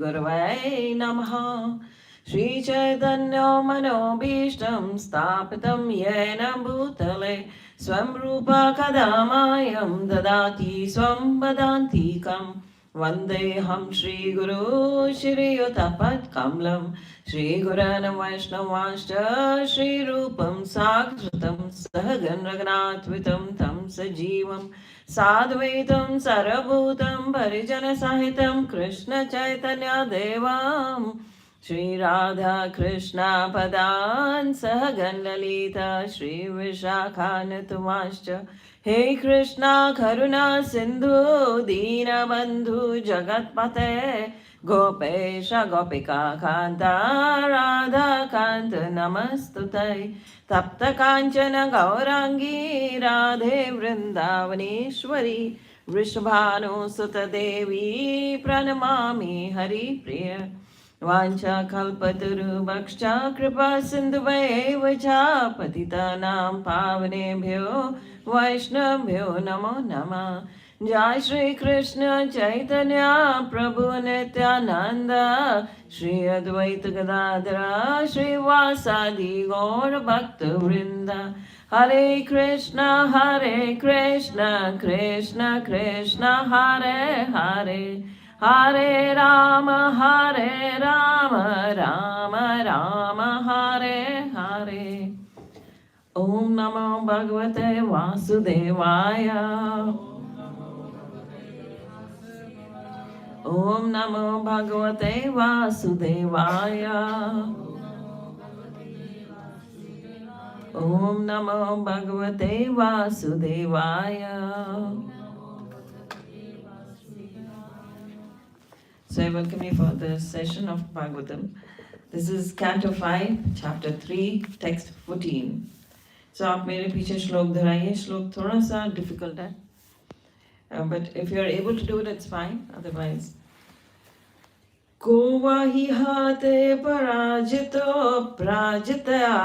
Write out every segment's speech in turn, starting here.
Gurvai Namaha. Shri Chaitanya Manobhishtam Stapitam Yena Bhutale Swam Rupa Kadamayam Dadati Swam Badantikam Vandeham Shri Guru Shri Utapat Kamlam Shri Gurana Vaishnavashta Shri Rupam Sakratam Sahagan Ragnatvitam Tam Sajivam Sadvaitam Sarabhutam Parijana Sahitam Krishna Chaitanya Devam Shri Radha Krishna Padan Sahagan Lalita Shri Vishakhanatumascha Hey Krishna Karuna Sindhu Dina Bandhu Jagatpate Gopesha Gopika Kanta Radha Kanta Namastutai Tapta Kanchana Gaurangi Radhe Vrindavaneshwari Vrishabhanu Sutta Devi Pranamami Hari Priya Vancha kalpaturu bhaksha kripa sindhuvaiva cha patitanam pavanebhyo vaishnavbhyo namo namah. Jai Shri Krishna Chaitanya Prabhu Nityananda Shri Advaita Gadadhara Shri Vasadi Gaura Bhakta Vrinda Hare Krishna Krishna Krishna Hare Hare Hare Rama, Rama Rama, Hare Hare. Om Namo Bhagavate Vasudevaya. Om Namo Bhagavate Vasudevaya. Om Namo Bhagavate Vasudevaya. So I welcome you for the session of Bhagavatam. This is Canto 5, Chapter 3, Text 14. So आप मेरे पीछे श्लोक दोहराइए. श्लोक थोड़ा सा difficult है, but if you are able to do it, it's fine. Otherwise, को वाहि हाते पराजितो प्राजितया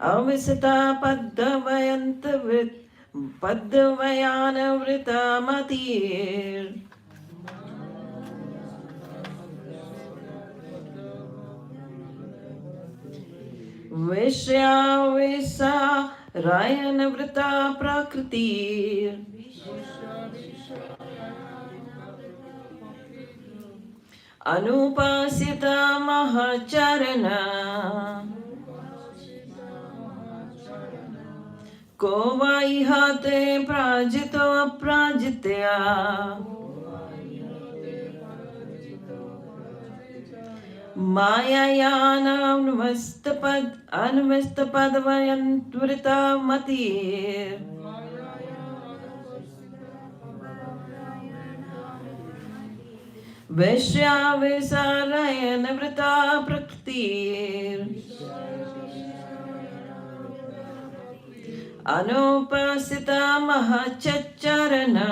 अविसता पद्दवयानवृतमतीर् विषयाविसा रायनवृता प्रकृतिर् अनुपासिता महचरणा को वाई हाते प्राजितो अप्राजितया मायायानवस्तपदवयन्त्वृता मतिर् वैश्याविसारयनवृता प्रकृतिर् अनुपासिता महच्चरणा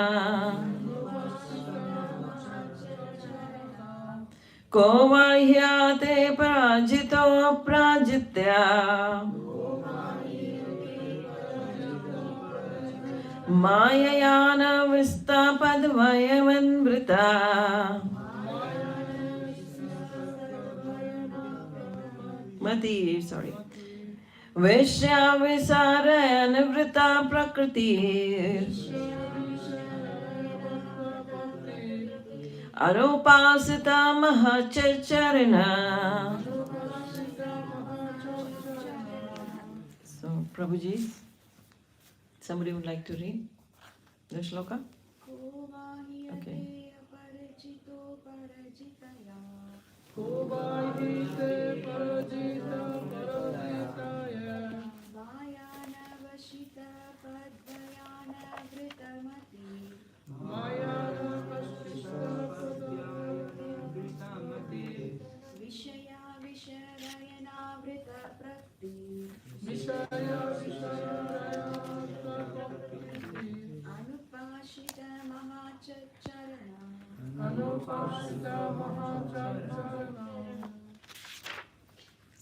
को वाह्याते पराजितो अप्राजित्या माययानविस्तापद्वयमन्वृता मति sorry वैश्याविसारयनवृता प्रकृतिर् अनुपासिता महच्चरणा. So Prabhuji, somebody would like to read the shloka? Okay.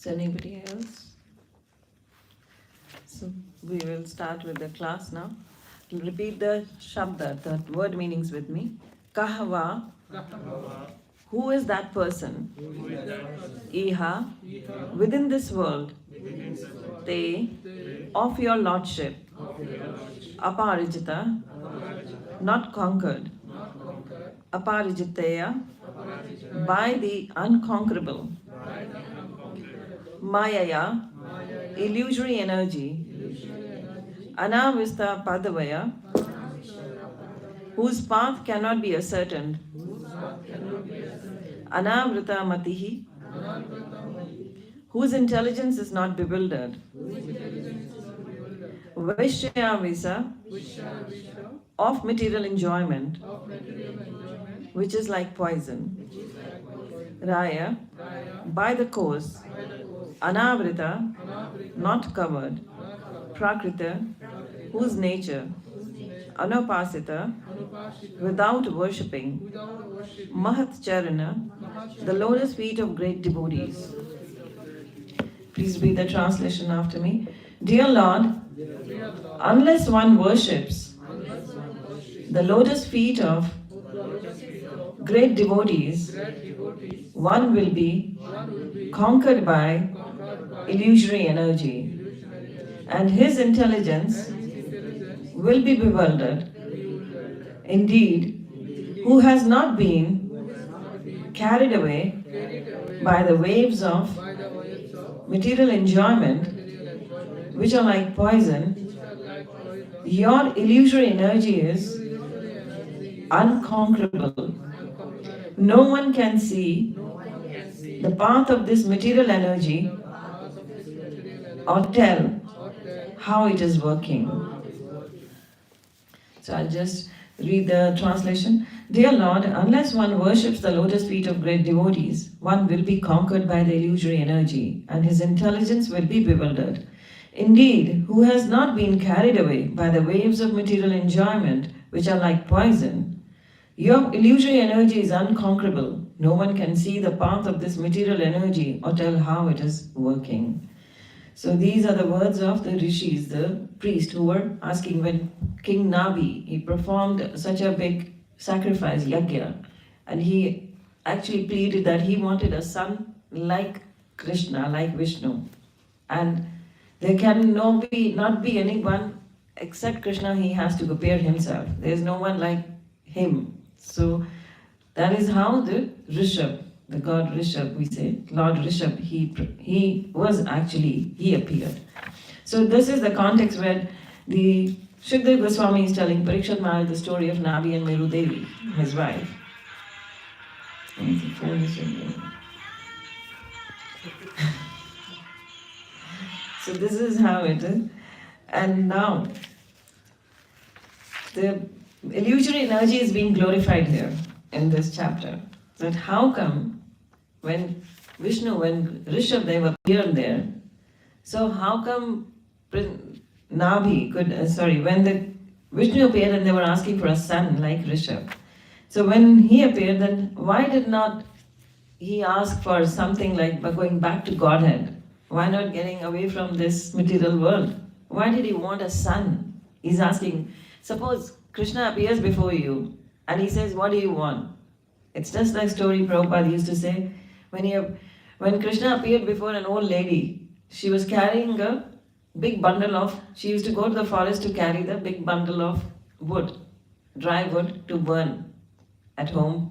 So anybody else? So we will start with the class now. Repeat the shabda, the word meanings with me. Kahava, who is that person? Iha, within this world. Te, of your lordship. Aparijita, not conquered. Aparijitaya, by the unconquerable. Mayaya, illusory energy. Anavista padavaya, whose path cannot be ascertained. Anavrita matihi, whose intelligence is not bewildered. Vishyavisa, of material enjoyment, which is like poison. Raya, by the course. Anavrita, not covered. Prakrita, whose nature. Anupasita, without worshipping. Mahat Charana, the lotus feet of great devotees. Please read the translation after me. Dear Lord, unless one worships the lotus feet of great devotees, one will be conquered by illusory energy, and his intelligence will be bewildered. Indeed, who has not been carried away by the waves of material enjoyment, which are like poison, your illusory energy is unconquerable. No one can see the path of this material energy or tell how it is working. So I'll just read the translation. Dear Lord, unless one worships the lotus feet of great devotees, one will be conquered by the illusory energy, and his intelligence will be bewildered. Indeed, who has not been carried away by the waves of material enjoyment, which are like poison, your illusory energy is unconquerable. No one can see the path of this material energy or tell how it is working. So these are the words of the rishis, the priest, who were asking when King Nabi, he performed such a big sacrifice, yajna, and he actually pleaded that he wanted a son like Krishna, like Vishnu. And there can not be anyone except Krishna. He has to appear himself. There is no one like him. So that is how the Rishabh, the god Rishabh, we say, Lord Rishabh, he appeared. So this is the context where the Shukdev Goswami is telling Parikshit Maharaj the story of Nabi and Meru Devi, his wife. So this is how it is. And now, the illusory energy is being glorified here in this chapter. That how come when Rishabh Dev appeared there, so how come Nabi could, when the Vishnu appeared and they were asking for a son like Rishabh. So when he appeared, then why did not he ask for something like going back to Godhead? Why not getting away from this material world? Why did he want a son? He's asking, suppose Krishna appears before you and he says, what do you want? It's just like story Prabhupada used to say, when Krishna appeared before an old lady, she was carrying a big bundle of, she used to go to the forest to carry the big bundle of wood, dry wood to burn at home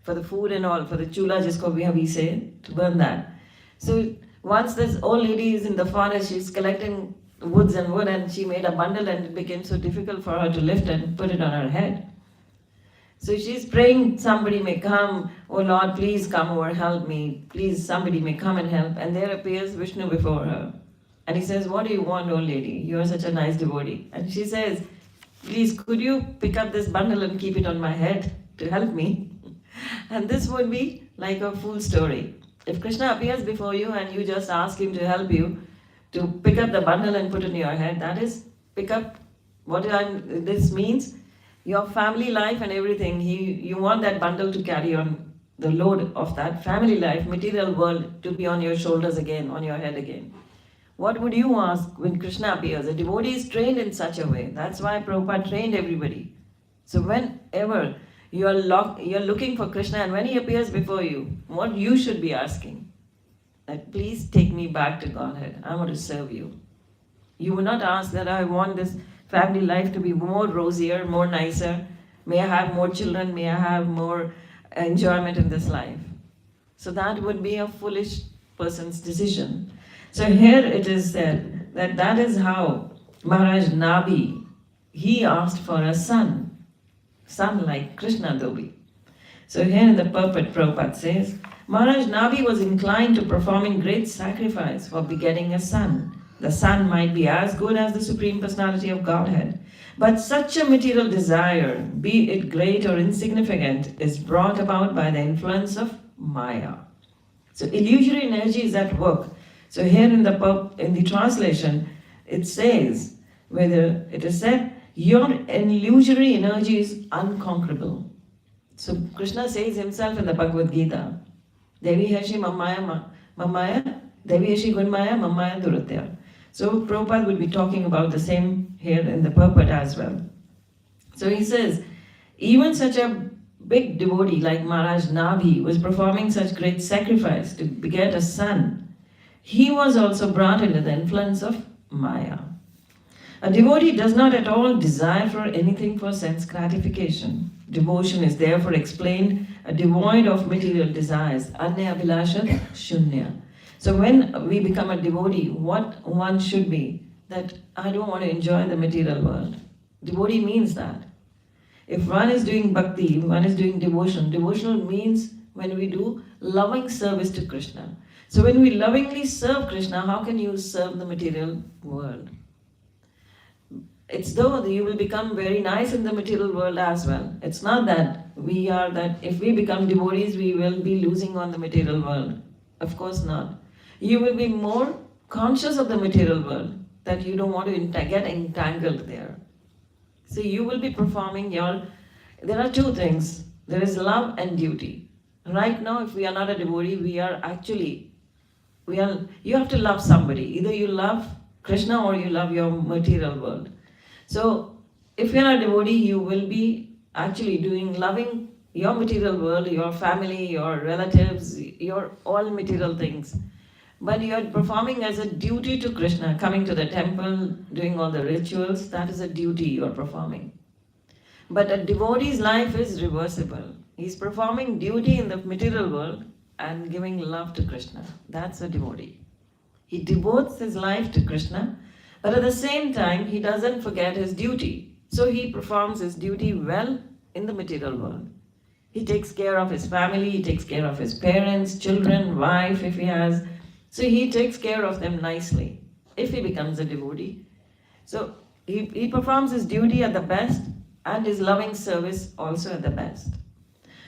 for the food and all, for the chula, jisko we say, to burn that. So once this old lady is in the forest, she's collecting woods and wood, and she made a bundle and it became so difficult for her to lift and put it on her head. So she's praying somebody may come, oh Lord, please come over, help me, please somebody may come and help. And there appears Vishnu before her. And he says, what do you want, old lady? You are such a nice devotee. And she says, please, could you pick up this bundle and keep it on my head to help me? And this would be like a fool story. If Krishna appears before you and you just ask him to help you to pick up the bundle and put it in your head, that is pick up what this means. Your family life and everything, you want that bundle to carry on the load of that family life, material world, to be on your shoulders again, on your head again. What would you ask when Krishna appears? A devotee is trained in such a way. That's why Prabhupada trained everybody. So whenever you're looking for Krishna and when he appears before you, what you should be asking? That please take me back to Godhead. I want to serve you. You will not ask that I want this family life to be more rosier, more nicer. May I have more children? May I have more enjoyment in this life? So that would be a foolish person's decision. So here it is said that is how Maharaj Nabi, he asked for a son like Krishna Dobi. So here in the purport, Prabhupada says, Maharaj Nabi was inclined to performing great sacrifice for begetting a son. The son might be as good as the Supreme Personality of Godhead, but such a material desire, be it great or insignificant, is brought about by the influence of Maya. So illusory energy is at work. So here in the translation, it says, whether it is said, your illusory energy is unconquerable. So Krishna says himself in the Bhagavad Gita, Devi Heshi Mamaya, Devi Heshi Gunmaya, Mamaya Duratya. So Prabhupada will be talking about the same here in the purport as well. So he says, even such a big devotee like Maharaj Nabi was performing such great sacrifice to beget a son. He was also brought into the influence of Maya. A devotee does not at all desire for anything for sense gratification. Devotion is therefore explained devoid of material desires. Anya Abhilasha Shunya. So when we become a devotee, what one should be? That I don't want to enjoy the material world. Devotee means that. If one is doing bhakti, one is doing devotion. Devotional means when we do loving service to Krishna. So when we lovingly serve Krishna, how can you serve the material world? It's though you will become very nice in the material world as well. It's not that if we become devotees, we will be losing on the material world. Of course not. You will be more conscious of the material world, that you don't want to get entangled there. So you will be performing there are two things. There is love and duty. Right now, if we are not a devotee, you have to love somebody. Either you love Krishna or you love your material world. So if you are a devotee, you will be actually loving your material world, your family, your relatives, your all material things. But you are performing as a duty to Krishna, coming to the temple, doing all the rituals, that is a duty you are performing. But a devotee's life is reversible. He's performing duty in the material world and giving love to Krishna. That's a devotee. He devotes his life to Krishna, but at the same time, he doesn't forget his duty. So he performs his duty well in the material world. He takes care of his family, he takes care of his parents, children, wife if he has. So he takes care of them nicely, if he becomes a devotee. So he performs his duty at the best and his loving service also at the best.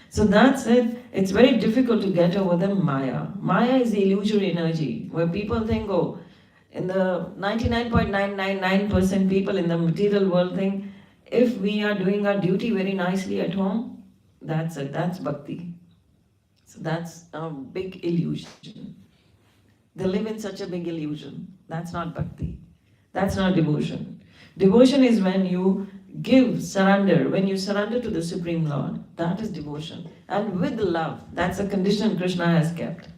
So that's it. It's very difficult to get over the Maya. Maya is the illusory energy, where people think, in the 99.999% people in the material world think, if we are doing our duty very nicely at home, that's it, that's bhakti. So that's a big illusion. They live in such a big illusion. That's not bhakti. That's not devotion. Devotion is when you surrender, when you surrender to the Supreme Lord. That is devotion. And with love, that's a condition Krishna has kept.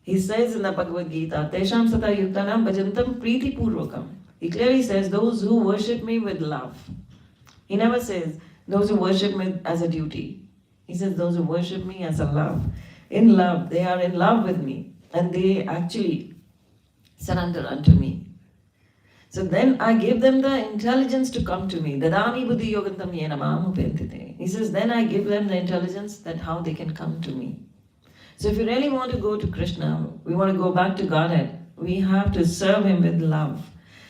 He says in the Bhagavad Gita, Tesham sata yuktanam bhajantam priti purvakam. He clearly says, those who worship me with love. He never says, those who worship me as a duty. He says, those who worship me as a love. In love, they are in love with me. And they actually surrender unto me. So then I give them the intelligence to come to me. Dadami buddhi yogantam yena maam upentite. He says, then I give them the intelligence that how they can come to me. So if you really want to go to Krishna, we want to go back to Godhead, we have to serve Him with love.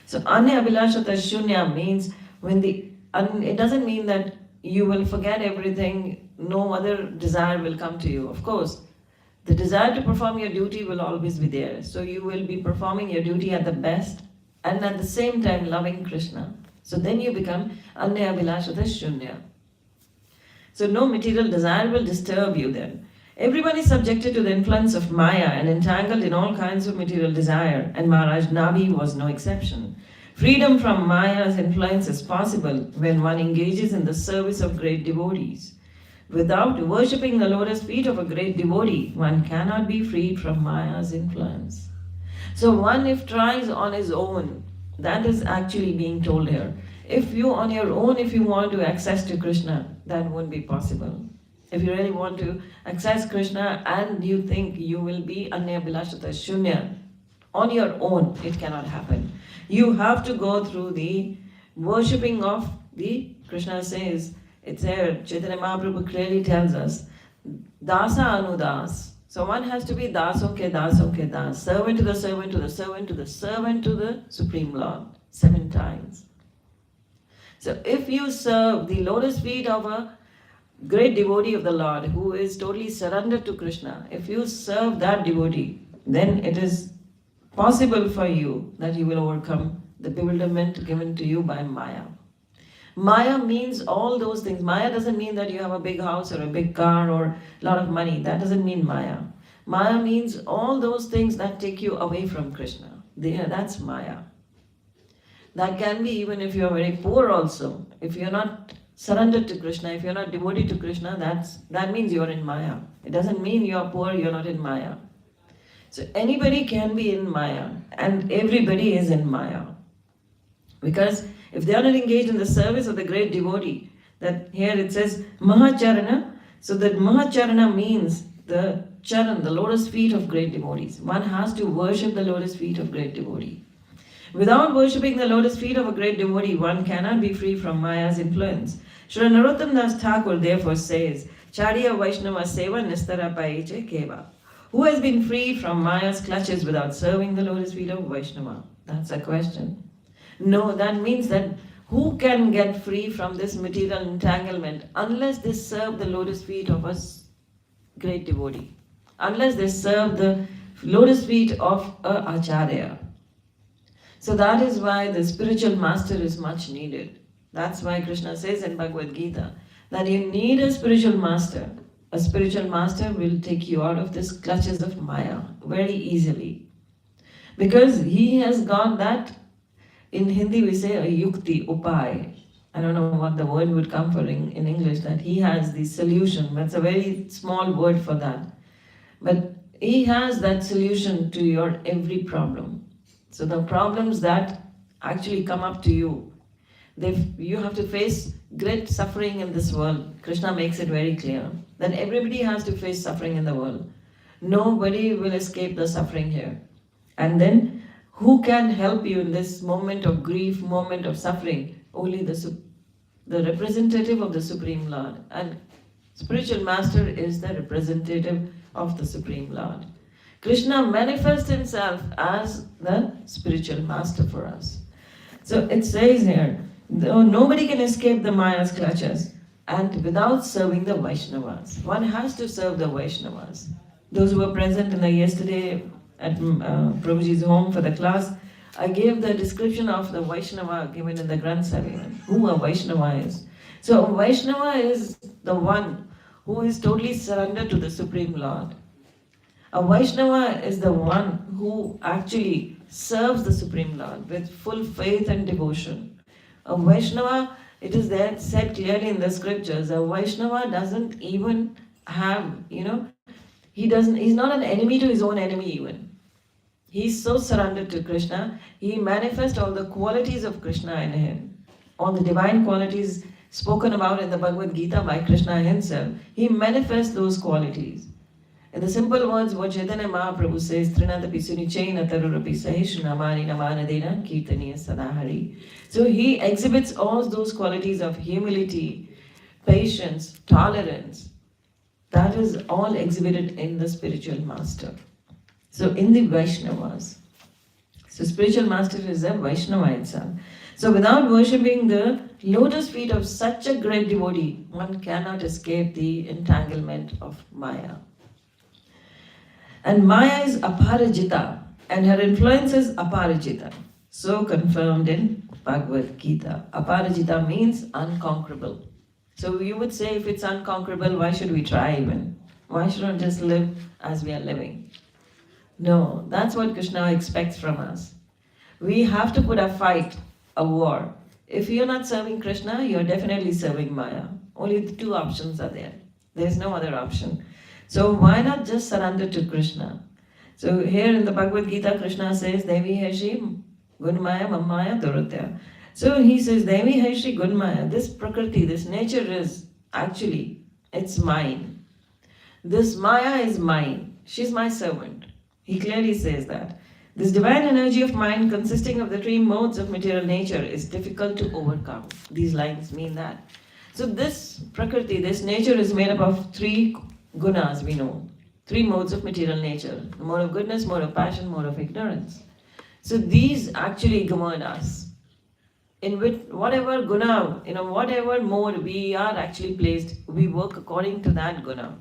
So anya abhilashata shunya means it doesn't mean that you will forget everything, no other desire will come to you. Of course, the desire to perform your duty will always be there. So you will be performing your duty at the best and at the same time loving Krishna. So then you become anya abhilashata shunya. So no material desire will disturb you then. Everyone is subjected to the influence of Maya and entangled in all kinds of material desire, and Maharaj Nabi was no exception. Freedom from Maya's influence is possible when one engages in the service of great devotees. Without worshipping the lotus feet of a great devotee, one cannot be freed from Maya's influence. So one, if tries on his own, that is actually being told here. If you on your own, if you want to access to Krishna, that won't be possible. If you really want to access Krishna and you think you will be Anya Bilashata Shunya, on your own, it cannot happen. You have to go through the worshipping of the, Krishna says, it's there, Chaitanya Mahaprabhu clearly tells us, Dasa Anudas. So one has to be Daso ke das, servant to the servant to the servant to the servant to the Supreme Lord, 7 times. So if you serve the lotus feet of a great devotee of the Lord who is totally surrendered to Krishna, if you serve that devotee, then it is possible for you that you will overcome the bewilderment given to you by Maya. Maya means all those things. Maya doesn't mean that you have a big house or a big car or a lot of money. That doesn't mean Maya. Maya means all those things that take you away from Krishna. That's Maya. That can be even if you are very poor also. If you are not surrendered to Krishna, if you are not devoted to Krishna, that means you are in Maya. It doesn't mean you are poor, you are not in Maya. So anybody can be in Maya, and everybody is in Maya. Because if they are not engaged in the service of the great devotee, that here it says Mahacharana, so that Mahacharana means the charan, the lotus feet of great devotees. One has to worship the lotus feet of great devotee. Without worshipping the lotus feet of a great devotee, one cannot be free from Maya's influence. Sri Narottam Das Thakur therefore says, Charya Vaishnava Seva Nistara Paiche Keva. Who has been freed from Maya's clutches without serving the lotus feet of Vaishnava? That's a question. No, that means that who can get free from this material entanglement unless they serve the lotus feet of a great devotee, unless they serve the lotus feet of a acharya. So that is why the spiritual master is much needed. That's why Krishna says in Bhagavad Gita that you need a spiritual master. A spiritual master will take you out of this clutches of Maya very easily. Because he has got that, in Hindi we say a yukti, upay. I don't know what the word would come for in English, that he has the solution. That's a very small word for that. But he has that solution to your every problem. So the problems that actually come up to you, you have to face great suffering in this world. Krishna makes it very clear that everybody has to face suffering in the world. Nobody will escape the suffering here. And then who can help you in this moment of grief, moment of suffering? Only the representative of the Supreme Lord. And spiritual master is the representative of the Supreme Lord. Krishna manifests himself as the spiritual master for us. So it says here, nobody can escape the Maya's clutches and without serving the Vaishnavas. One has to serve the Vaishnavas. Those who were present yesterday at Prabhuji's home for the class, I gave the description of the Vaishnava given in the Granth Sahib, who a Vaishnava is. So a Vaishnava is the one who is totally surrendered to the Supreme Lord. A Vaishnava is the one who actually serves the Supreme Lord with full faith and devotion. A Vaishnava, it is there said clearly in the scriptures, a Vaishnava doesn't even have, he's not an enemy to his own enemy even. He's so surrendered to Krishna, he manifests all the qualities of Krishna in him. All the divine qualities spoken about in the Bhagavad Gita by Krishna himself, he manifests those qualities. In the simple words, what Chaitanya Mahaprabhu says, Trinadapi Sunichaina Tarurapi Sahishna Mani Namanadena Kirtaniya Sadahari. So he exhibits all those qualities of humility, patience, tolerance. That is all exhibited in the spiritual master. So in the Vaishnavas. So spiritual master is a Vaishnava itself. So without worshipping the lotus feet of such a great devotee, one cannot escape the entanglement of Maya. And Maya is aparajita, and her influence is aparajita. So confirmed in Bhagavad Gita. Aparajita means unconquerable. So you would say if it's unconquerable, why should we try even? Why should I just live as we are living? No, that's what Krishna expects from us. We have to put a fight, a war. If you're not serving Krishna, you're definitely serving Maya. Only the two options are there. There's no other option. So why not just surrender to Krishna? So here in the Bhagavad Gita, Krishna says, Devi Heshi Gunmaya Mamaya Durutya. So he says, Devi Heshi Gunmaya, this Prakriti, this nature is actually, it's mine. This Maya is mine. She's my servant. He clearly says that. This divine energy of mind consisting of the three modes of material nature is difficult to overcome. These lines mean that. So this Prakriti, this nature is made up of three gunas, we know. Three modes of material nature. The mode of goodness, mode of passion, mode of ignorance. So these actually govern us. In which, whatever guna, whatever mode we are actually placed, we work according to that guna.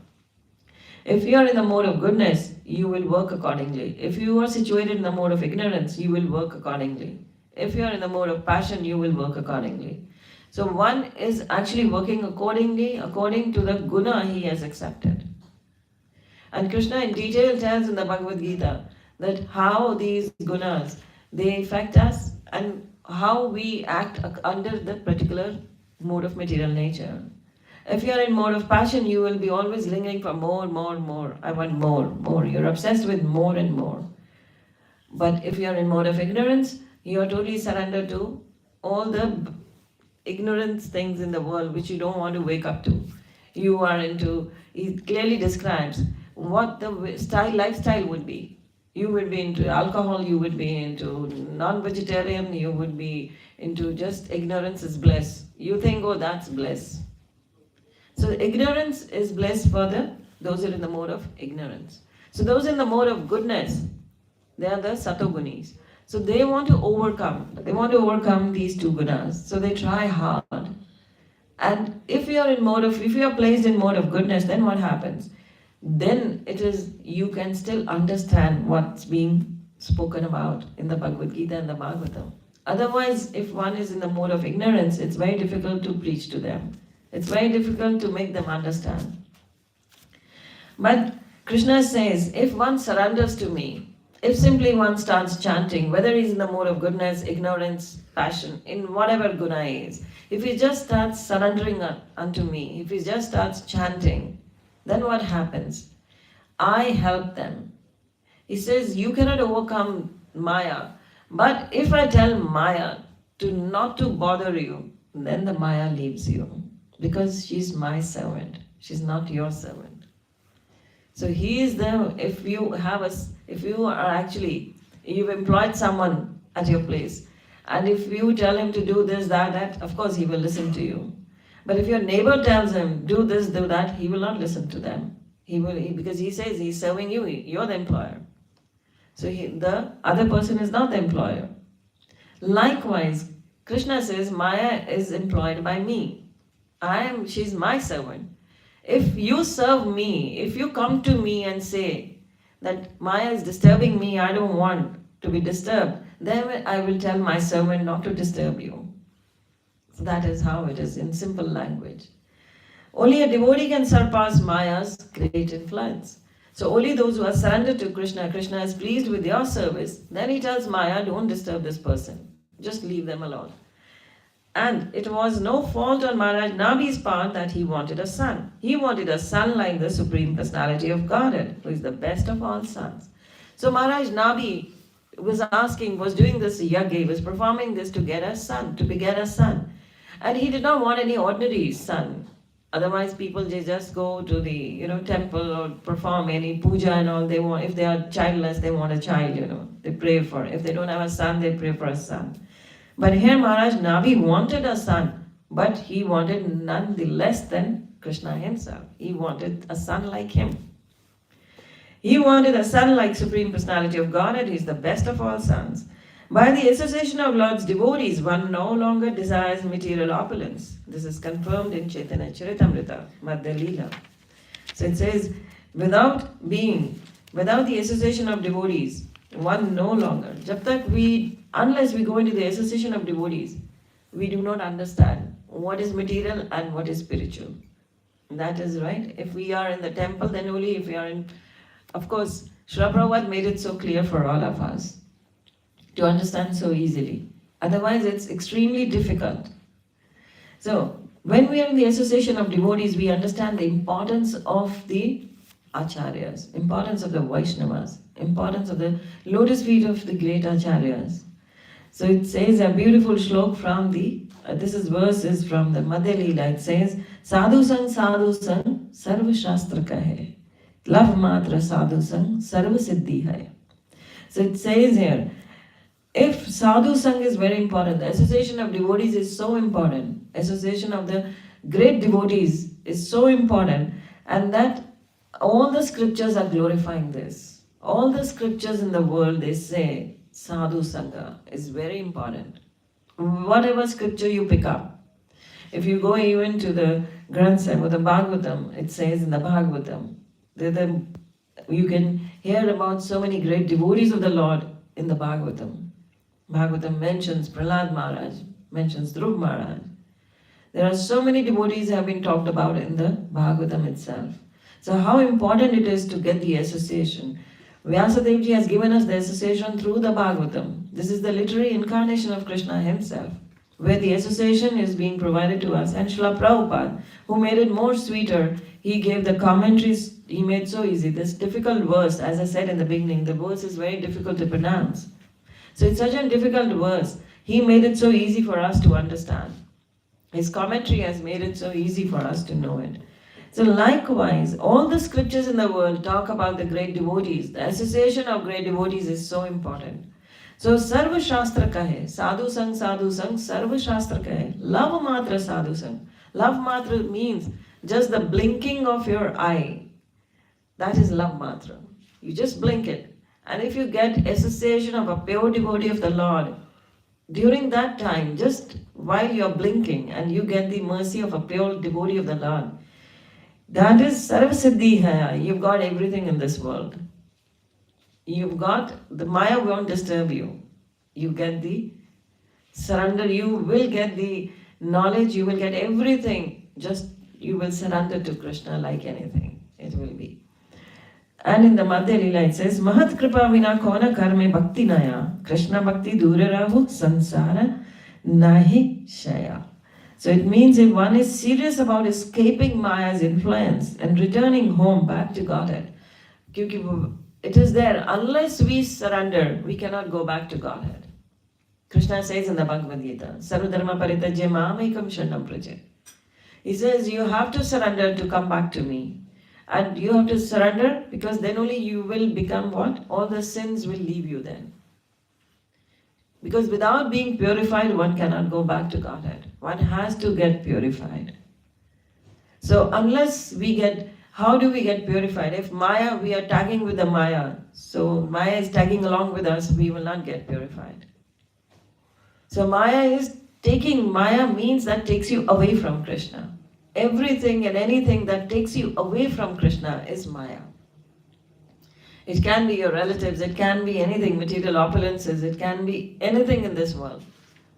If you are in the mode of goodness, you will work accordingly. If you are situated in the mode of ignorance, you will work accordingly. If you are in the mode of passion, you will work accordingly. So one is actually working according to the guna he has accepted. And Krishna in detail tells in the Bhagavad Gita that how these gunas, they affect us and how we act under the particular mode of material nature. If you are in mode of passion, you will be always lingering for more. I want more. You're obsessed with more and more. But if you are in mode of ignorance, you are totally surrendered to all the ignorance things in the world which you don't want to wake up to. You are into, he clearly describes what the lifestyle would be. You would be into alcohol, you would be into non-vegetarian, you would be into just ignorance is bliss. You think, oh, that's bliss. So ignorance is bliss for those who are in the mode of ignorance. So those in the mode of goodness, they are the satogunis. So they want to overcome these two gunas. So they try hard. And if you are placed in mode of goodness, then what happens? Then you can still understand what's being spoken about in the Bhagavad Gita and the Bhagavatam. Otherwise, if one is in the mode of ignorance, it's very difficult to preach to them. It's very difficult to make them understand. But Krishna says, if one surrenders to me, if simply one starts chanting, whether he's in the mode of goodness, ignorance, passion, in whatever guna he is, if he just starts surrendering unto me, if he just starts chanting, then what happens? I help them. He says, you cannot overcome Maya, but if I tell Maya not to bother you, then the Maya leaves you. Because she's my servant. She's not your servant. So he is there. If you've employed someone at your place, and if you tell him to do this, that, of course he will listen to you. But if your neighbor tells him, do this, do that, he will not listen to them. Because he says he's serving you, you're the employer. So the other person is not the employer. Likewise, Krishna says, Maya is employed by me. She's my servant. If you serve me, if you come to me and say that Maya is disturbing me, I don't want to be disturbed, then I will tell my servant not to disturb you. So that is how it is in simple language. Only a devotee can surpass Maya's great influence. So only those who are surrendered to Krishna, Krishna is pleased with your service, then he tells Maya, don't disturb this person. Just leave them alone. And it was no fault on Maharaj Nabi's part that he wanted a son. He wanted a son like the Supreme Personality of Godhead, who is the best of all sons. So Maharaj Nabi was doing this yagya, he was performing this to get a son, to beget a son. And he did not want any ordinary son. Otherwise people, they just go to the temple or perform any puja and all they want. If they are childless, they want a child, they pray for it. If they don't have a son, they pray for a son. But here Maharaj Nabi wanted a son, but he wanted none the less than Krishna himself. He wanted a son like him. He wanted a son like Supreme Personality of Godhead. He is the best of all sons. By the association of Lord's devotees, one no longer desires material opulence. This is confirmed in Chaitanya Charitamrita, Madhya Leela. So it says, without the association of devotees, one no longer. Unless we go into the association of devotees, we do not understand what is material and what is spiritual. That is right. If we are in the temple, then only if we are in... Of course, Srila Prabhupada made it so clear for all of us to understand so easily. Otherwise, it's extremely difficult. So, when we are in the association of devotees, we understand the importance of the acharyas, importance of the Vaishnavas, importance of the lotus feet of the great acharyas. So it says a beautiful shlok from the, verse is from the Madhya Leela. It says, Sadhu sang, sarva shastra ka hai. Lav matra sadhu sang, sarva siddhi hai. So it says here, if sadhu sang is very important, the association of devotees is so important, association of the great devotees is so important, and that all the scriptures are glorifying this. All the scriptures in the world, they say sadhu sangha is very important. Whatever scripture you pick up, if you go even to the Granth Sahib or the Bhagavatam, it says in the Bhagavatam, you can hear about so many great devotees of the Lord in the Bhagavatam. Bhagavatam mentions Prahlad Maharaj, mentions Dhruv Maharaj. There are so many devotees have been talked about in the Bhagavatam itself. So how important it is to get the association. Vyasadevji has given us the association through the Bhagavatam. This is the literary incarnation of Krishna himself, where the association is being provided to us. And Srila Prabhupada, who made it more sweeter, he gave the commentaries, he made so easy. This difficult verse, as I said in the beginning, the verse is very difficult to pronounce. So it's such a difficult verse. He made it so easy for us to understand. His commentary has made it so easy for us to know it. So likewise, all the scriptures in the world talk about the great devotees. The association of great devotees is so important. So Sarva Shastra kahe, sadhu sang, Sarva Shastra kahe, love matra sadhu sang. Love matra means just the blinking of your eye. That is love matra. You just blink it. And if you get association of a pure devotee of the Lord, during that time, just while you're blinking and you get the mercy of a pure devotee of the Lord, that is Sarva Siddhi hai. You've got everything in this world. You've got, the Maya won't disturb you. You get the surrender, you will get the knowledge, you will get everything. Just, you will surrender to Krishna like anything. It will be. And in the Madhya Leela it says, Mahat kripa vina kona karme bhakti naya, Krishna bhakti dura rahu sansara nahi shaya. So it means if one is serious about escaping Maya's influence and returning home back to Godhead, it is there. Unless we surrender, we cannot go back to Godhead. Krishna says in the Bhagavad Gita, Sarvadharma paritajya mamekam sharnam praje. He says you have to surrender to come back to me. And you have to surrender because then only you will become what? All the sins will leave you then. Because without being purified, one cannot go back to Godhead. One has to get purified. So unless we get, how do we get purified? If Maya, we are tagging with the Maya, so Maya is tagging along with us, we will not get purified. So Maya means that takes you away from Krishna. Everything and anything that takes you away from Krishna is Maya. It can be your relatives, it can be anything, material opulences, it can be anything in this world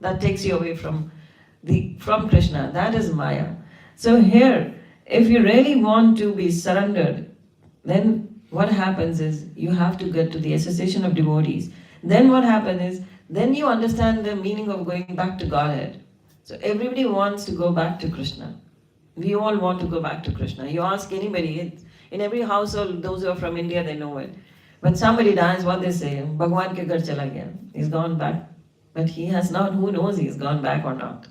that takes you away from Krishna. That is Maya. So here, if you really want to be surrendered, then what happens is you have to get to the association of devotees. Then what happens is, then you understand the meaning of going back to Godhead. So everybody wants to go back to Krishna. We all want to go back to Krishna. You ask anybody, in every household, those who are from India, they know it. When somebody dies, what they say? Bhagwan ke ghar chala gaya. He's gone back. But he has not, who knows he's gone back or not.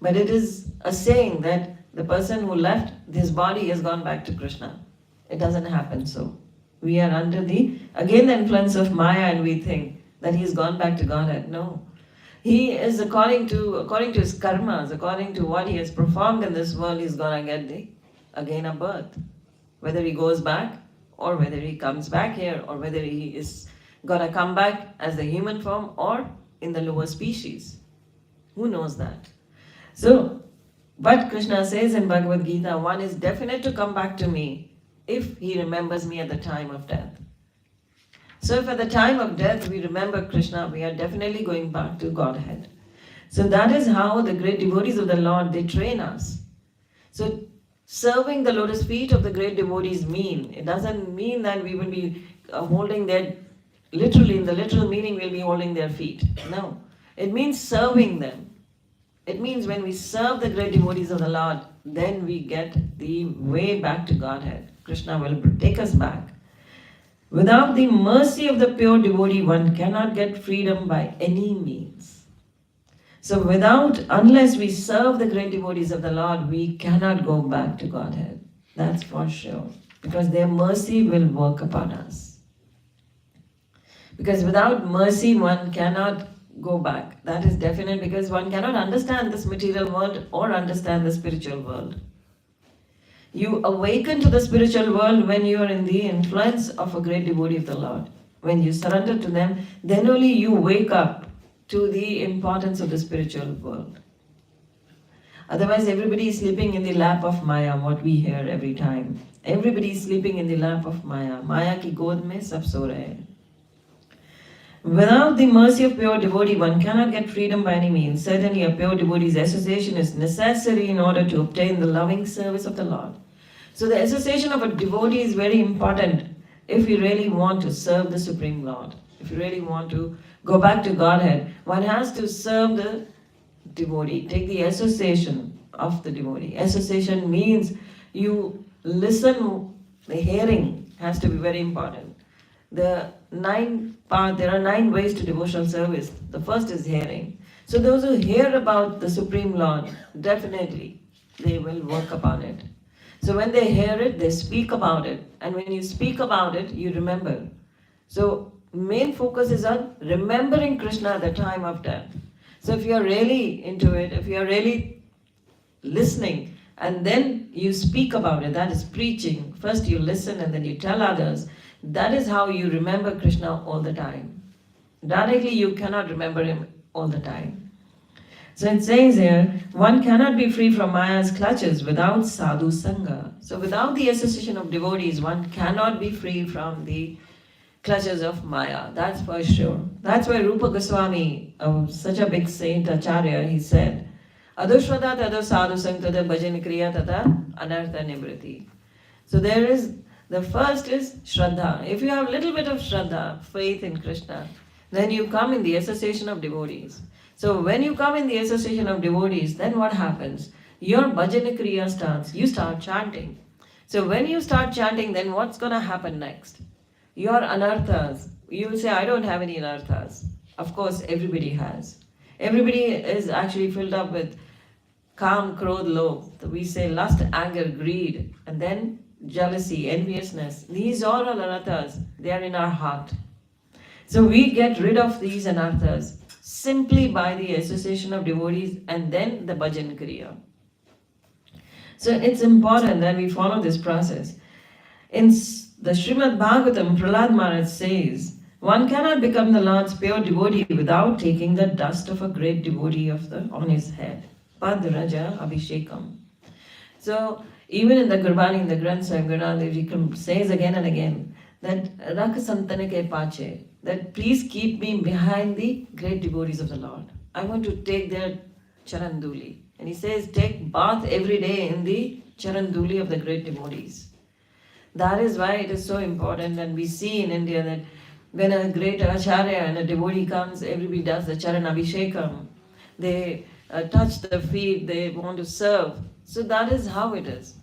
But it is a saying that the person who left, his body has gone back to Krishna. It doesn't happen so. We are under the influence of Maya and we think that he's gone back to Godhead. No. He is according to his karmas, according to what he has performed in this world, he's gonna get again a birth. Whether he goes back or whether he comes back here or whether he is gonna come back as the human form or in the lower species. Who knows that? So, but Krishna says in Bhagavad Gita, one is definite to come back to me if he remembers me at the time of death. So if at the time of death we remember Krishna, we are definitely going back to So that is how the great devotees of the Lord, they train us. So serving the lotus feet of the great devotees mean? It doesn't mean that we will be holding their, literally in the literal meaning we'll be holding their feet. No. It means serving them. It means when we serve the great devotees of the Lord, then we get the way back to Godhead. Krishna will take us back. Without the mercy of the pure devotee, one cannot get freedom by any means. So unless we serve the great devotees of the Lord, we cannot go back to Godhead. That's for sure. Because their mercy will work upon us. Because without mercy, one cannot go back. That is definite, because one cannot understand this material world or understand the spiritual world. You awaken to the spiritual world when you are in the influence of a great devotee of the Lord. When you surrender to them, then only you wake up to the importance of the spiritual world. Otherwise, everybody is sleeping in the lap of Maya, what we hear every time. Everybody is sleeping in the lap of Maya. Maya ki god mein sab so rahe. Without the mercy of pure devotee, one cannot get freedom by any means. Certainly, a pure devotee's association is necessary in order to obtain the loving service of the Lord. So the association of a devotee is very important if we really want to serve the Supreme Lord. If you really want to go back to Godhead, one has to serve the devotee. Take the association of the devotee. Association means you listen, the hearing has to be very important. There are 9 ways to devotional service. The first is hearing. So those who hear about the Supreme Lord, definitely they will work upon it. So when they hear it, they speak about it. And when you speak about it, you remember. So main focus is on remembering Krishna at the time of death. So if you are really into it, if you are really listening, and then you speak about it, that is preaching. First you listen and then you tell others. That is how you remember Krishna all the time. Directly you cannot remember him all the time. So it says here, one cannot be free from Maya's clutches without sadhu sangha. So without the association of devotees, one cannot be free from the clutches of Maya. That's for sure. That's why Rupa Goswami, such a big saint, Acharya, he said, Adushvada tada sadhu sangha bhajan kriya tata anartha nibriti. So the first is Shraddha. If you have a little bit of Shraddha, faith in Krishna, then you come in the association of devotees. So when you come in the association of devotees, then what happens? Your bhajana kriya starts. You start chanting. So when you start chanting, then what's going to happen next? Your anarthas. You will say, I don't have any anarthas. Of course, everybody has. Everybody is actually filled up with kam, krodh, lobh. We say lust, anger, greed, and then jealousy, enviousness. These are all anarthas. They are in our heart. So we get rid of these anarthas simply by the association of devotees and then the bhajan kriya. So it's important that we follow this process. In the Srimad Bhagavatam, Prahlad Maharaj says, one cannot become the Lord's pure devotee without taking the dust of a great devotee on his head. Pad Raja Abhishekam. So even in the Gurbani, in the Granth Sahib, Guru Nanak Dev Ji says again and again that Rakh Santane ke pache, that please keep me behind the great devotees of the Lord. I want to take their charanduli. And he says, take bath every day in the charanduli of the great devotees. That is why it is so important, and we see in India that when a great acharya and a devotee comes, everybody does the charan abhishekam. They touch the feet, they want to serve. So that is how it is.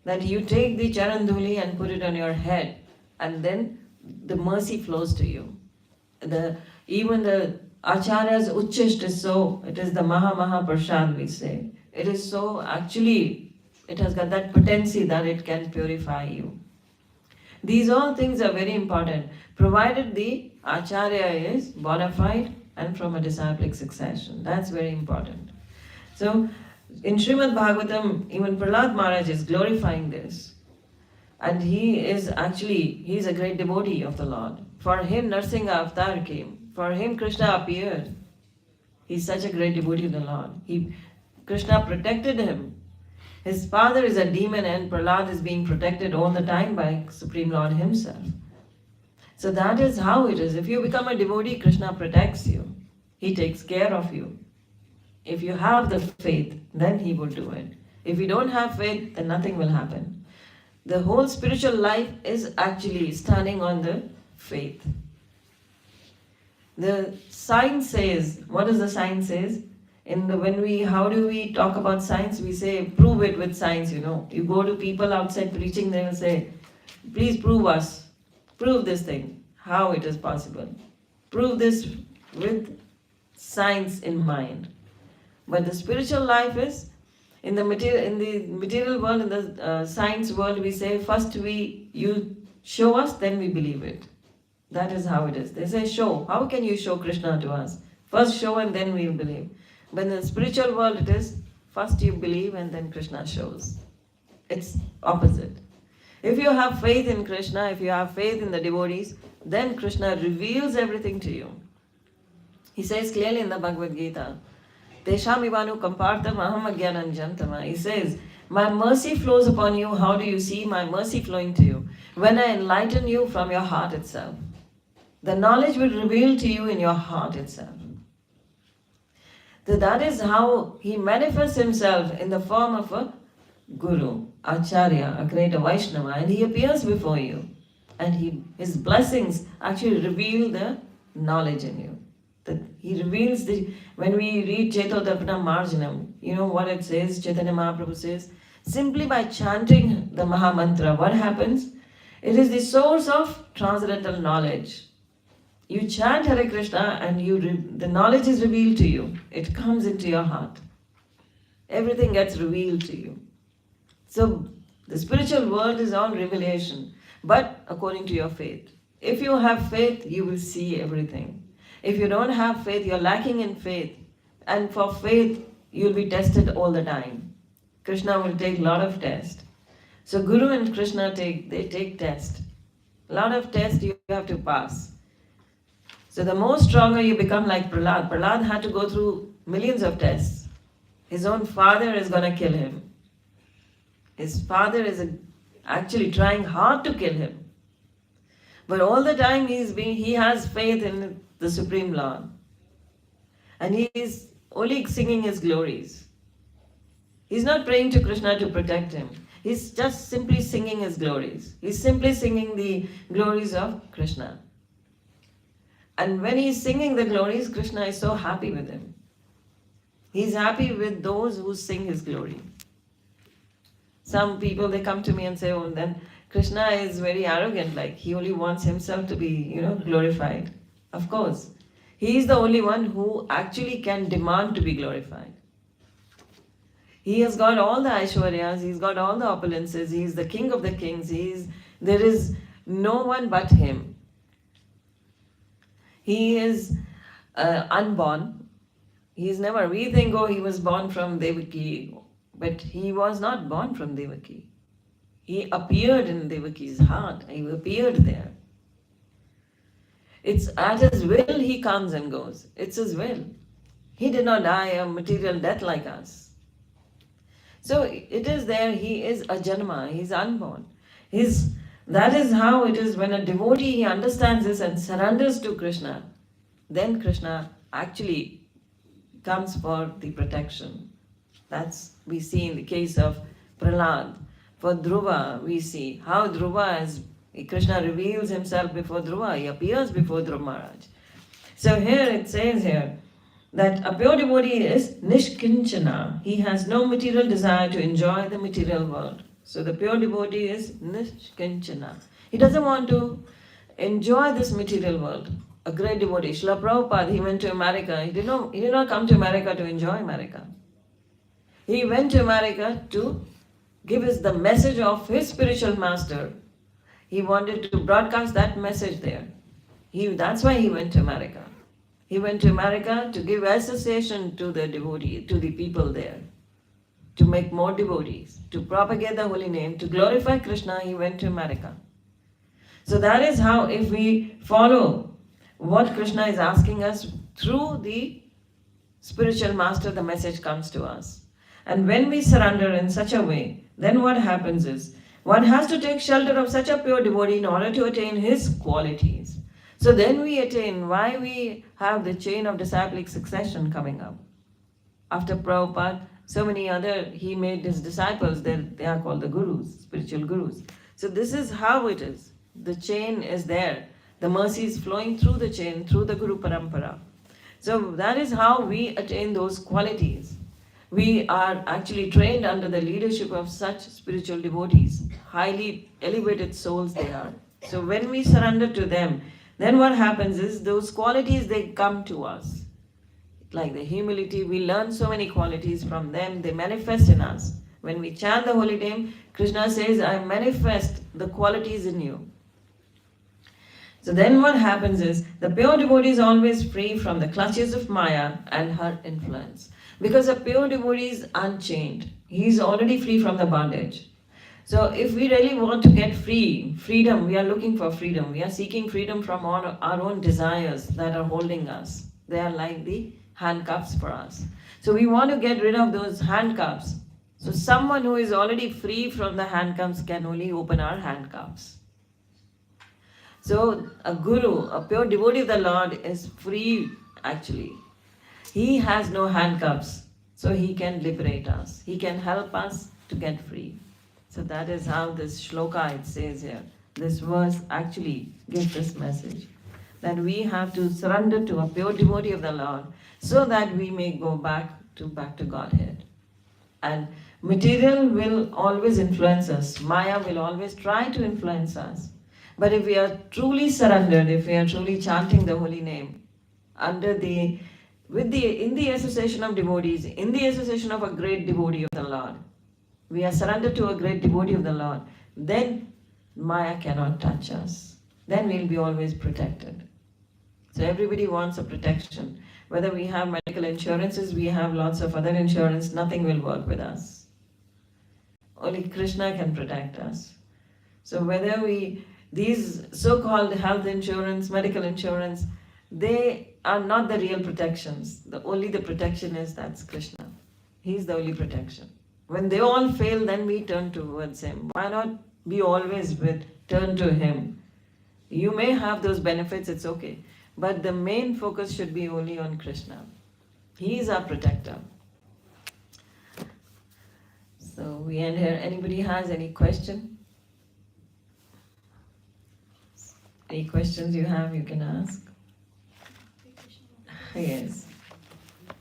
That you take the charanduli and put it on your head, and then the mercy flows to you. Even the Acharya's Uchishta is so, it is the Maha Prasad we say. It is so, actually, it has got that potency that it can purify you. These all things are very important, provided the Acharya is bona fide and from a disciplic succession. That's very important. So, in Srimad Bhagavatam, even Prahlad Maharaj is glorifying this. And he is a great devotee of the Lord. For him, Narsingha Avatar came. For him, Krishna appeared. He's such a great devotee of the Lord. Krishna protected him. His father is a demon and Prahlad is being protected all the time by Supreme Lord himself. So that is how it is. If you become a devotee, Krishna protects you. He takes care of you. If you have the faith, then he will do it. If we don't have faith, then nothing will happen. The whole spiritual life is actually standing on the faith. The science says, what does the science says? How do we talk about science? We say, prove it with science, You go to people outside preaching, they will say, please prove us. Prove this thing. How it is possible. Prove this with science in mind. But the spiritual life is, in the material world, in the science world, we say, first you show us, then we believe it. That is how it is. They say, show. How can you show Krishna to us? First show and then we'll believe. But in the spiritual world, it is, first you believe and then Krishna shows. It's opposite. If you have faith in Krishna, if you have faith in the devotees, then Krishna reveals everything to you. He says clearly in the Bhagavad Gita, Tesham ivanu kampartam aham agyanam jantama. He says, my mercy flows upon you. How do you see my mercy flowing to you? When I enlighten you from your heart itself. The knowledge will reveal to you in your heart itself. So that is how he manifests himself in the form of a Guru, Acharya, a great Vaishnava, and he appears before you. And his blessings actually reveal the knowledge in you. That he reveals when we read Chetodapana Marjanam, you know what it says, Chaitanya Mahaprabhu says, simply by chanting the Mahamantra, what happens? It is the source of transcendental knowledge. You chant Hare Krishna and the knowledge is revealed to you. It comes into your heart. Everything gets revealed to you. So the spiritual world is all revelation, but according to your faith. If you have faith, you will see everything. If you don't have faith, you're lacking in faith. And for faith, you'll be tested all the time. Krishna will take a lot of tests. So Guru and Krishna take test. A lot of tests you have to pass. So the more stronger you become like Prahlad. Prahlad had to go through millions of tests. His own father is going to kill him. His father is actually trying hard to kill him. But all the time he has faith in the Supreme Lord. And he is only singing his glories. He's not praying to Krishna to protect him. He's just simply singing his glories. He's simply singing the glories of Krishna. And when he's singing the glories, Krishna is so happy with him. He's happy with those who sing his glory. Some people, they come to me and say, oh, then Krishna is very arrogant, like he only wants himself to be, glorified. Of course. He is the only one who actually can demand to be glorified. He has got all the Aishwaryas, he's got all the opulences, he is the king of the kings, there is no one but him. He is unborn. We think, oh, he was born from Devaki, but he was not born from Devaki. He appeared in Devaki's heart. He appeared there. It's at his will he comes and goes. It's his will. He did not die a material death like us. So it is there, he is ajanma, he is unborn. That is how it is when a devotee he understands this and surrenders to Krishna. Then Krishna actually comes for the protection. That's we see in the case of Prahlad. For Dhruva, we see how Krishna reveals himself before Dhruva. He appears before Dhruva Maharaj. So here it says that a pure devotee is nishkinchana. He has no material desire to enjoy the material world. So the pure devotee is nishkinchana. He doesn't want to enjoy this material world. A great devotee, Srila Prabhupada, he went to America. He did not come to America to enjoy America. He went to America to give us the message of his spiritual master. He wanted to broadcast that message there. That's why he went to America. He went to America to give association to the devotee, to the people there, to make more devotees, to propagate the holy name, to glorify Krishna. He went to America. So that is how, if we follow what Krishna is asking us through the spiritual master, the message comes to us. And when we surrender in such a way, then what happens is, one has to take shelter of such a pure devotee in order to attain his qualities. So then we attain why we have the chain of disciplic succession coming up. After Prabhupada, So many other, he made his disciples, they are called the gurus, spiritual gurus. So this is how it is. The chain is there. The mercy is flowing through the chain, through the Guru Parampara. So that is how we attain those qualities. We are actually trained under the leadership of such spiritual devotees, highly elevated souls they are. So when we surrender to them, then what happens is those qualities, they come to us. Like the humility, we learn so many qualities from them, they manifest in us. When we chant the holy name, Krishna says, I manifest the qualities in you. So then what happens is, the pure devotee is always free from the clutches of Maya and her influence. Because a pure devotee is unchained. He is already free from the bondage. So if we really want to get freedom, we are looking for freedom. We are seeking freedom from our own desires that are holding us. They are like the handcuffs for us. So we want to get rid of those handcuffs. So someone who is already free from the handcuffs can only open our handcuffs. So a guru, a pure devotee of the Lord is free actually. He has no handcuffs, so he can liberate us. He can help us to get free. So that is how this shloka, it says here. This verse actually gives this message. That we have to surrender to a pure devotee of the Lord so that we may go back to Godhead. And material will always influence us. Maya will always try to influence us. But if we are truly surrendered, if we are truly chanting the holy name, in the association of devotees, in the association of a great devotee of the Lord, we are surrendered to a great devotee of the Lord, then Maya cannot touch us. Then we'll be always protected. So everybody wants a protection. Whether we have medical insurances, we have lots of other insurance, nothing will work with us. Only Krishna can protect us. So these so-called health insurance, medical insurance, they are not the real protections. Only the protection is that's Krishna. He's the only protection. When they all fail, then we turn towards Him. Why not be always turn to Him? You may have those benefits, it's okay. But the main focus should be only on Krishna. He is our protector. So we end here. Anybody has any question? Any questions you have, you can ask. Yes.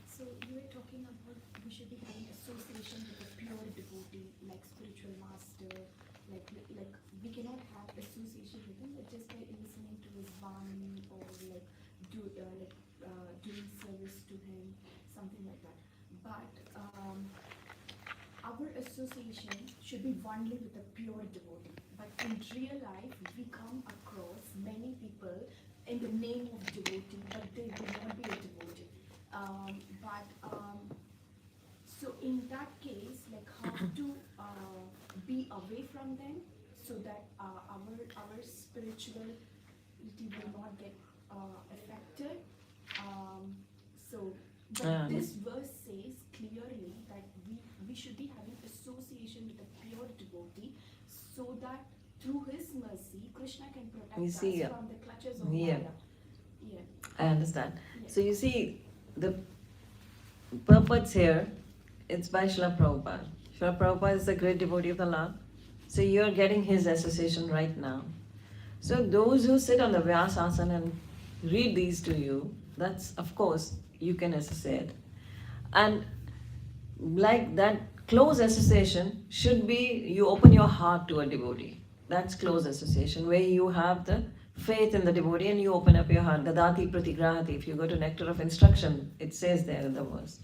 So you were talking about we should be having association with a pure devotee, like spiritual master, like we cannot have association with him, but just by listening to his Vani or doing service to him, something like that. But our association should be only with a pure devotee. But in real life, we come across many people in the name of devotee, but they will not be a devotee. So in that case, like how to be away from them so that our spirituality will not get affected. But this verse says clearly that we should be having association with a pure devotee so that through his mercy, Krishna can protect us from the clutches of Maya. Yeah. I understand. Yeah. So you see, the purpose here, it's by Srila Prabhupada. Srila Prabhupada is the great devotee of the Lord. So you are getting his association right now. So those who sit on the Vyasasana and read these to you, that's, of course, you can associate. And like that close association should be, you open your heart to a devotee. That's close association, where you have the faith in the devotee and you open up your heart. Dadati pratigrahati. If you go to Nectar of Instruction, it says there in the verse.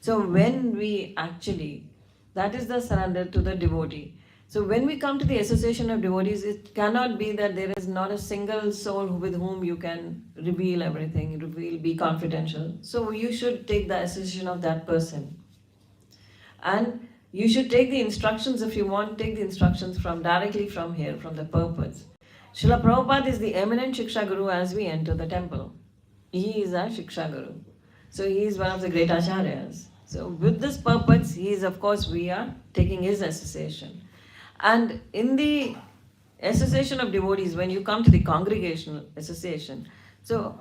So when we actually, that is the surrender to the devotee. So when we come to the association of devotees, it cannot be that there is not a single soul with whom you can reveal everything, be confidential. So you should take the association of that person. And you should take the instructions, if you want, take the instructions directly from here, from the purpose. Srila Prabhupada is the eminent Shiksha Guru as we enter the temple. He is our Shiksha Guru. So he is one of the great Acharyas. So with this purpose, he is, of course, we are taking his association. And in the association of devotees, when you come to the congregational association, so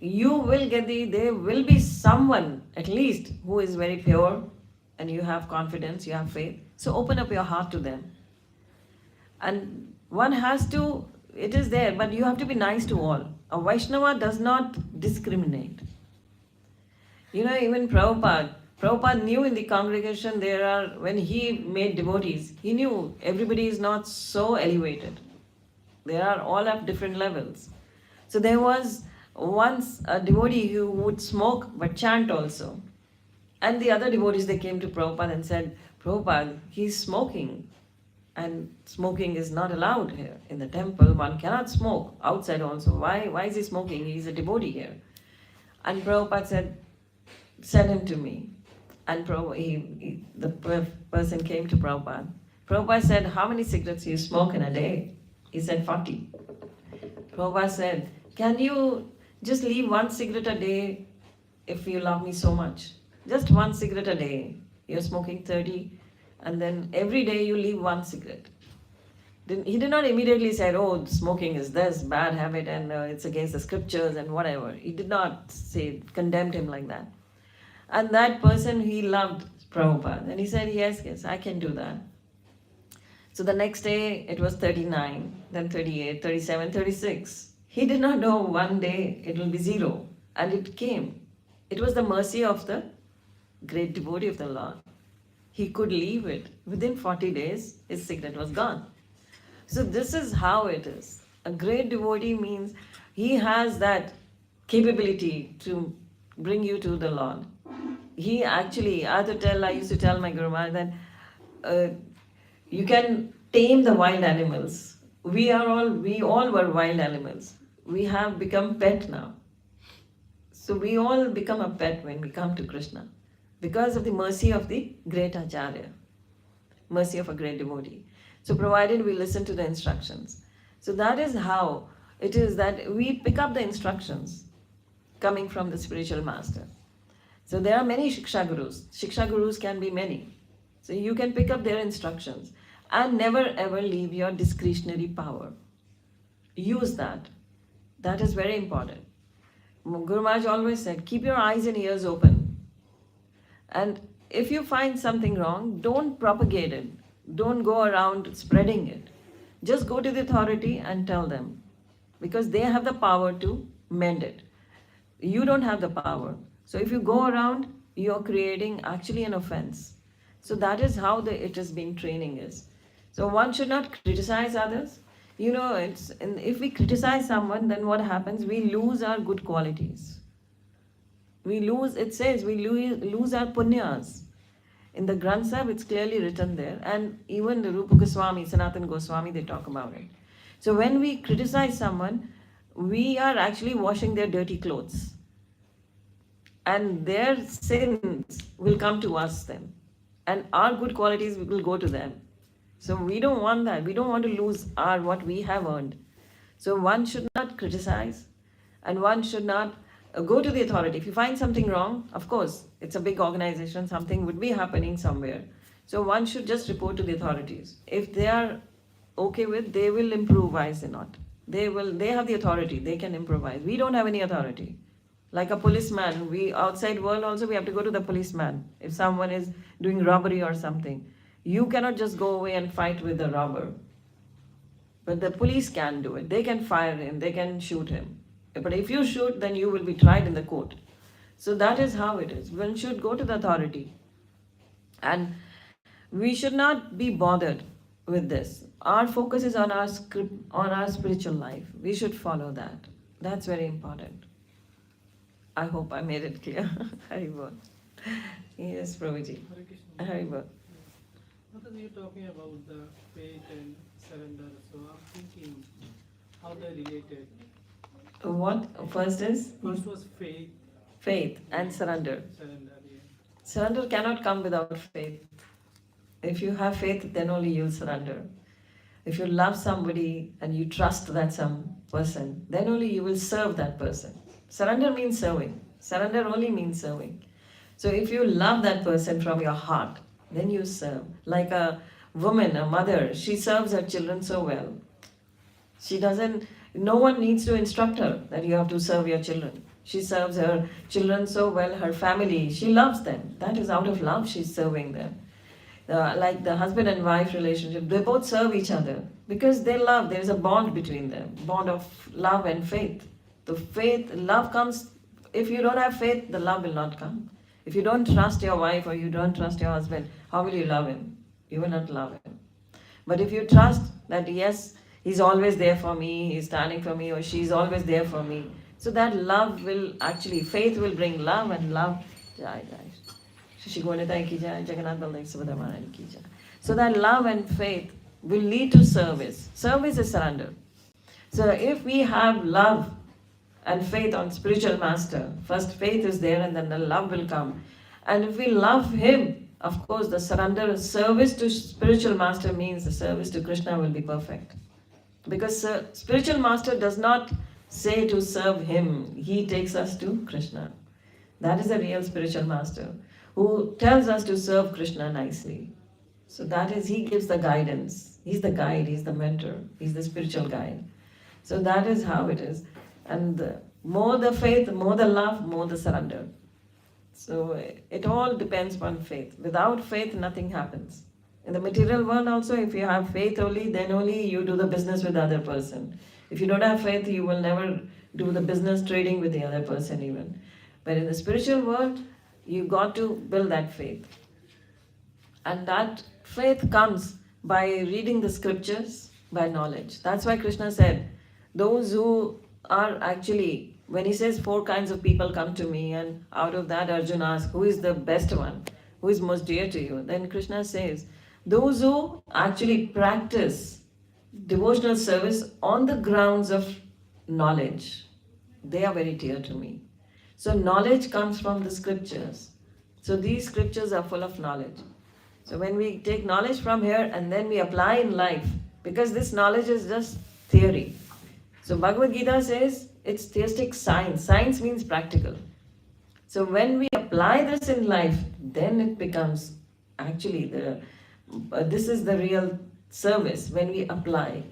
you will get there will be someone, at least, who is very pure, and you have confidence, you have faith. So open up your heart to them. And one has to, it is there, but you have to be nice to all. A Vaishnava does not discriminate. You know, even Prabhupada knew in the congregation when he made devotees, he knew everybody is not so elevated. They are all at different levels. So there was once a devotee who would smoke but chant also. And the other devotees, they came to Prabhupada and said, Prabhupada, he's smoking. And smoking is not allowed here in the temple. One cannot smoke outside also. Why is he smoking? He's a devotee here. And Prabhupada said, send him to me. And the person came to Prabhupada. Prabhupada said, how many cigarettes you smoke in a day? He said, 40. Prabhupada said, can you just leave one cigarette a day if you love me so much? Just one cigarette a day. You're smoking 30, and then every day you leave one cigarette. He did not immediately say, oh, smoking is this bad habit and it's against the scriptures and whatever. He did not condemned him like that. And that person, he loved Prabhupada. And he said, yes, I can do that. So the next day, it was 39, then 38, 37, 36. He did not know one day it will be 0. And it came. It was the mercy of the great devotee of the Lord. He could leave it. Within 40 days, his cigarette was gone. So this is how it is. A great devotee means he has that capability to bring you to the Lord. He actually, I used to tell my Guru Maharaj that you can tame the wild animals. We all were wild animals. We have become pet now. So we all become a pet when we come to Krishna because of the mercy of the great Acharya, mercy of a great devotee. So provided we listen to the instructions. So that is how it is that we pick up the instructions coming from the spiritual master. So there are many Shiksha Gurus. Shiksha Gurus can be many. So you can pick up their instructions and never ever leave your discretionary power. Use that. That is very important. Guru Maharaj always said, keep your eyes and ears open. And if you find something wrong, don't propagate it. Don't go around spreading it. Just go to the authority and tell them. Because they have the power to mend it. You don't have the power. So if you go around, you're creating actually an offense. So that is how it has been training is. So one should not criticize others. You know, if we criticize someone, then what happens? We lose our good qualities. It says we lose our punyas. In the Granth Sahib, it's clearly written there. And even the Rupa Goswami, Sanatana Goswami, they talk about it. So when we criticize someone, we are actually washing their dirty clothes. And their sins will come to us then. And our good qualities will go to them. So we don't want that. We don't want to lose what we have earned. So one should not criticize and one should not go to the authority. If you find something wrong, of course, it's a big organization, something would be happening somewhere. So one should just report to the authorities. If they are okay with, they will improvise or not. They have the authority, they can improvise. We don't have any authority. Like a policeman, outside world also we have to go to the policeman. If someone is doing robbery or something, you cannot just go away and fight with the robber. But the police can do it. They can fire him, they can shoot him. But if you shoot, then you will be tried in the court. So that is how it is. One should go to the authority. And we should not be bothered with this. Our focus is on our spiritual life. We should follow that. That's very important. I hope I made it clear. Haribol. Yes, Prabhuji. Haribol. What are you talking about the faith and surrender? So I'm thinking how they're related. What? First was faith. Faith and surrender. Surrender, yeah. Surrender cannot come without faith. If you have faith, then only you'll surrender. If you love somebody and you trust that some person, then only you will serve that person. Surrender means serving. Surrender only means serving. So if you love that person from your heart, then you serve. Like a woman, a mother, she serves her children so well. No one needs to instruct her that you have to serve your children. She serves her children so well, her family. She loves them. That is out of love she's serving them. Like the husband and wife relationship, they both serve each other because they love. There is a bond between them, bond of love and faith. The faith, love comes. If you don't have faith, the love will not come. If you don't trust your wife or you don't trust your husband, how will you love him? You will not love him. But if you trust that yes, he's always there for me, he's standing for me, or she's always there for me, so that love will actually, faith will bring love, and love. So that love and faith will lead to service. Service is surrender. So if we have love and faith on spiritual master, first faith is there and then the love will come. And if we love him, of course the surrender, service to spiritual master means the service to Krishna will be perfect. Because spiritual master does not say to serve him, he takes us to Krishna. That is a real spiritual master who tells us to serve Krishna nicely. So that is, he gives the guidance. He's the guide, he's the mentor, he's the spiritual guide. So that is how it is. And more the faith, more the love, more the surrender. So it all depends upon faith. Without faith, nothing happens. In the material world also, if you have faith only, then only you do the business with the other person. If you don't have faith, you will never do the business trading with the other person even. But in the spiritual world, you got to build that faith. And that faith comes by reading the scriptures, by knowledge. That's why Krishna said, those who are actually, when he says 4 kinds of people come to me, and out of that Arjuna asks, who is the best one? Who is most dear to you? Then Krishna says, those who actually practice devotional service on the grounds of knowledge, they are very dear to me. So knowledge comes from the scriptures. So these scriptures are full of knowledge. So when we take knowledge from here and then we apply in life, because this knowledge is just theory. So Bhagavad Gita says it's theistic science. Science means practical. So when we apply this in life, then it becomes actually this is the real service. When we apply,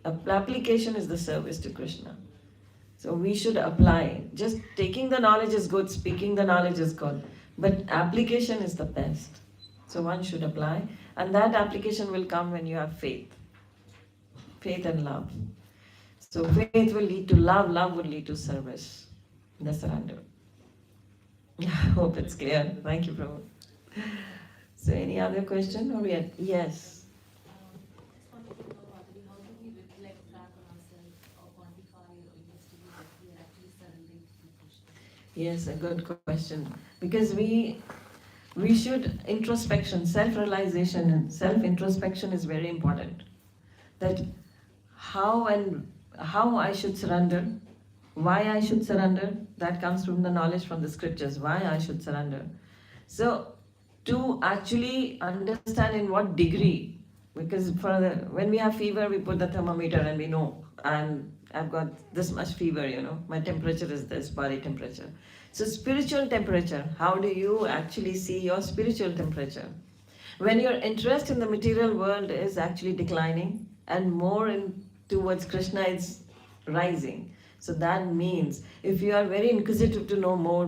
application is the service to Krishna. So we should apply. Just taking the knowledge is good, speaking the knowledge is good, but application is the best. So one should apply, and that application will come when you have faith. Faith and love. So faith will lead to love, love will lead to service, the surrender. I hope it's clear. Thank you, Prabhu. So any other question? Or yes. How do we reflect back on ourselves or quantify or investigate that we are actually surrendering to Krishna? Yes, a good question. Because we should, introspection, self-realization and self-introspection is very important. That how I should surrender, why I should surrender, that comes from the knowledge from the scriptures, why I should surrender. So to actually understand in what degree, because when we have fever, we put the thermometer and we know, I've got this much fever, my temperature is this, body temperature. So spiritual temperature, how do you actually see your spiritual temperature? When your interest in the material world is actually declining and more towards Krishna is rising. So that means if you are very inquisitive to know more,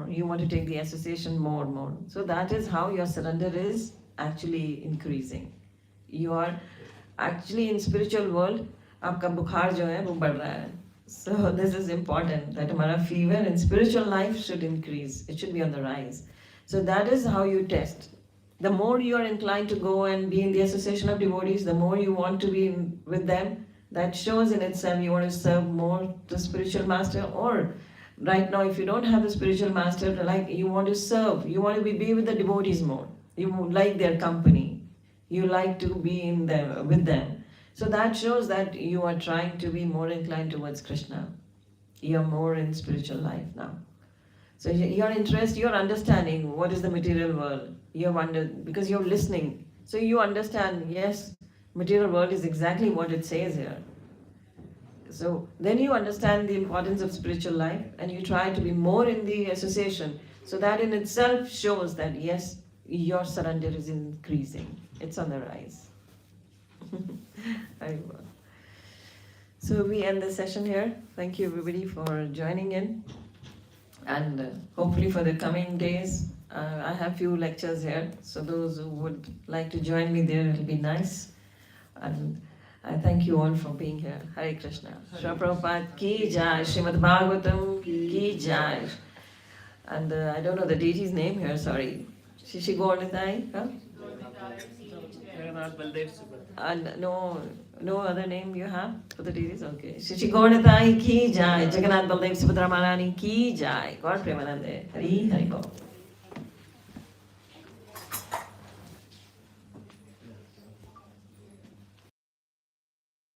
you want to take the association more. So that is how your surrender is actually increasing. You are actually in spiritual world, आपका बुखार जो है वो बढ़ रहा है. So this is important, that हमारा fever in spiritual life should increase. It should be on the rise. So that is how you test. The more you are inclined to go and be in the association of devotees, the more you want to be with them. That shows in itself you want to serve more the spiritual master. Or right now, if you don't have the spiritual master, like you want to serve, you want to be with the devotees more. You like their company. You like to be with them. So that shows that you are trying to be more inclined towards Krishna. You are more in spiritual life now. So your interest, your understanding, what is the material world? You wonder because you're listening. So you understand, yes, material world is exactly what it says here. So then you understand the importance of spiritual life and you try to be more in the association. So that in itself shows that yes, your surrender is increasing. It's on the rise. Very well. So we end the session here. Thank you everybody for joining in. And hopefully for the coming days, I have few lectures here. So those who would like to join me there, it'll be nice. And I thank you all for being here. Hare Krishna. Srila Prabhupada ki jai. Srimad Bhagavatam ki jai. And I don't know the deity's name here, sorry. Shishi Gornitai? Huh? And no other name you have for the deities? Okay. Shishi Gornitai ki jai. Jagannath Baldev Subhadra Maharani ki jai. God Premanande. Hari Hari Bol.